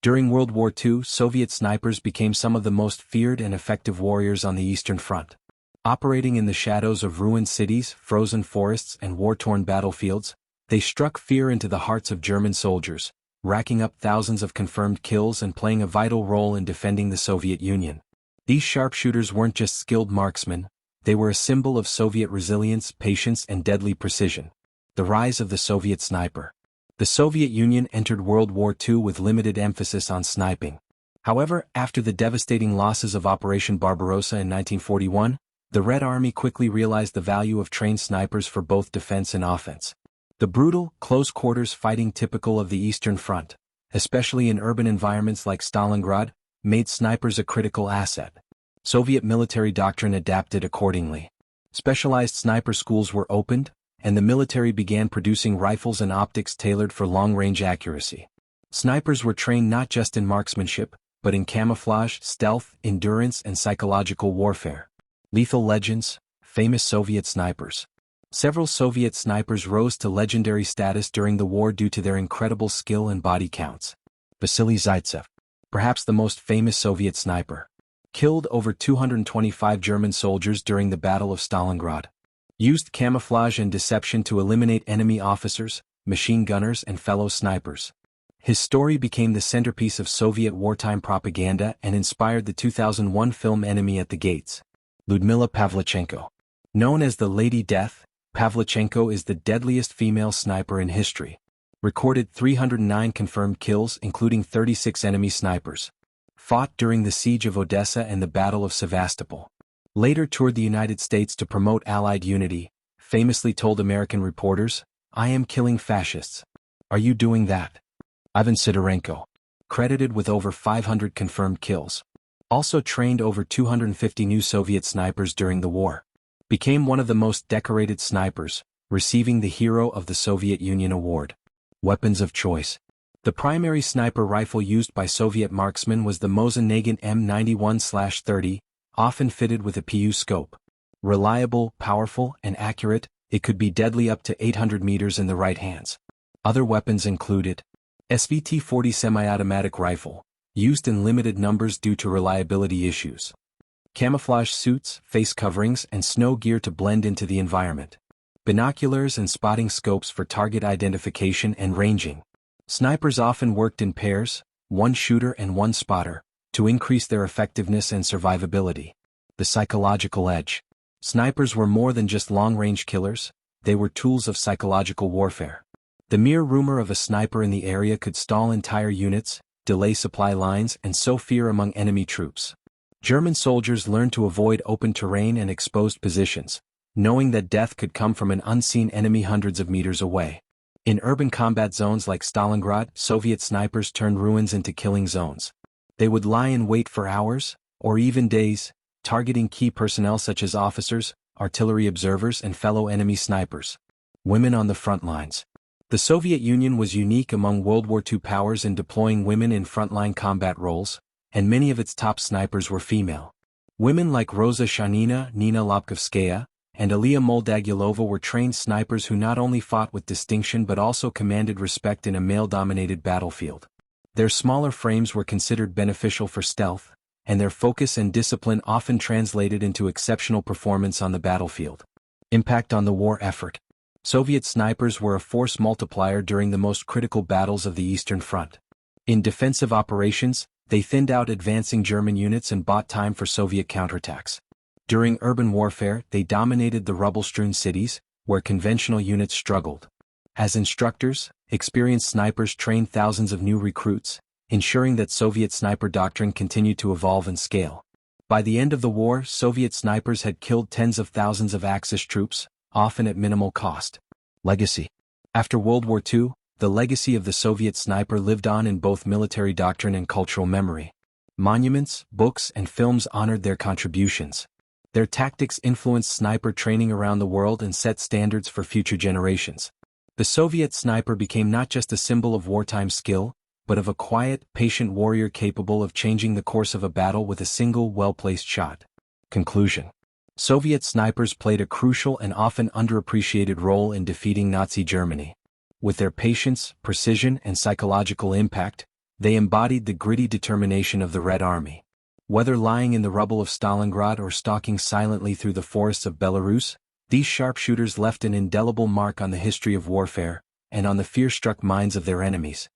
During World War II, Soviet snipers became some of the most feared and effective warriors on the Eastern Front. Operating in the shadows of ruined cities, frozen forests, and war-torn battlefields, they struck fear into the hearts of German soldiers, racking up thousands of confirmed kills and playing a vital role in defending the Soviet Union. These sharpshooters weren't just skilled marksmen, they were a symbol of Soviet resilience, patience, and deadly precision. The rise of the Soviet sniper. The Soviet Union entered World War II with limited emphasis on sniping. However, after the devastating losses of Operation Barbarossa in 1941, the Red Army quickly realized the value of trained snipers for both defense and offense. The brutal, close-quarters fighting typical of the Eastern Front, especially in urban environments like Stalingrad, made snipers a critical asset. Soviet military doctrine adapted accordingly. Specialized sniper schools were opened, and the military began producing rifles and optics tailored for long-range accuracy. Snipers were trained not just in marksmanship, but in camouflage, stealth, endurance, and psychological warfare. Lethal legends, famous Soviet snipers. Several Soviet snipers rose to legendary status during the war due to their incredible skill and body counts. Vasily Zaitsev, perhaps the most famous Soviet sniper, killed over 225 German soldiers during the Battle of Stalingrad. Used camouflage and deception to eliminate enemy officers, machine gunners, and fellow snipers. His story became the centerpiece of Soviet wartime propaganda and inspired the 2001 film Enemy at the Gates. Lyudmila Pavlichenko. Known as the Lady Death, Pavlichenko is the deadliest female sniper in history. Recorded 309 confirmed kills including 36 enemy snipers. Fought during the Siege of Odessa and the Battle of Sevastopol. Later toured the United States to promote Allied unity, famously told American reporters, "I am killing fascists. Are you doing that?" Ivan Sidorenko. Credited with over 500 confirmed kills. Also trained over 250 new Soviet snipers during the war. Became one of the most decorated snipers, receiving the Hero of the Soviet Union Award. Weapons of choice. The primary sniper rifle used by Soviet marksmen was the Mosin Nagant M91/30, often fitted with a PU scope. Reliable, powerful, and accurate, it could be deadly up to 800 meters in the right hands. Other weapons included SVT-40 semi-automatic rifle, used in limited numbers due to reliability issues. Camouflage suits, face coverings, and snow gear to blend into the environment. Binoculars and spotting scopes for target identification and ranging. Snipers often worked in pairs, one shooter and one spotter, to increase their effectiveness and survivability. The psychological edge. Snipers were more than just long-range killers, they were tools of psychological warfare. The mere rumor of a sniper in the area could stall entire units, delay supply lines, and sow fear among enemy troops. German soldiers learned to avoid open terrain and exposed positions, knowing that death could come from an unseen enemy hundreds of meters away. In urban combat zones like Stalingrad, Soviet snipers turned ruins into killing zones. They would lie in wait for hours, or even days, targeting key personnel such as officers, artillery observers, and fellow enemy snipers. Women on the front lines. The Soviet Union was unique among World War II powers in deploying women in frontline combat roles, and many of its top snipers were female. Women like Rosa Shanina, Nina Lobkovskaya, and Aliya Moldagyulova were trained snipers who not only fought with distinction but also commanded respect in a male-dominated battlefield. Their smaller frames were considered beneficial for stealth, and their focus and discipline often translated into exceptional performance on the battlefield. Impact on the war effort. Soviet snipers were a force multiplier during the most critical battles of the Eastern Front. In defensive operations, they thinned out advancing German units and bought time for Soviet counterattacks. During urban warfare, they dominated the rubble-strewn cities, where conventional units struggled. As instructors, experienced snipers trained thousands of new recruits, ensuring that Soviet sniper doctrine continued to evolve and scale. By the end of the war, Soviet snipers had killed tens of thousands of Axis troops, often at minimal cost. Legacy. After World War II, the legacy of the Soviet sniper lived on in both military doctrine and cultural memory. Monuments, books, and films honored their contributions. Their tactics influenced sniper training around the world and set standards for future generations. The Soviet sniper became not just a symbol of wartime skill, but of a quiet, patient warrior capable of changing the course of a battle with a single well-placed shot. Conclusion. Soviet snipers played a crucial and often underappreciated role in defeating Nazi Germany. With their patience, precision, and psychological impact, They embodied the gritty determination of the Red Army. Whether lying in the rubble of Stalingrad or stalking silently through the forests of Belarus, these sharpshooters left an indelible mark on the history of warfare, and on the fear-struck minds of their enemies.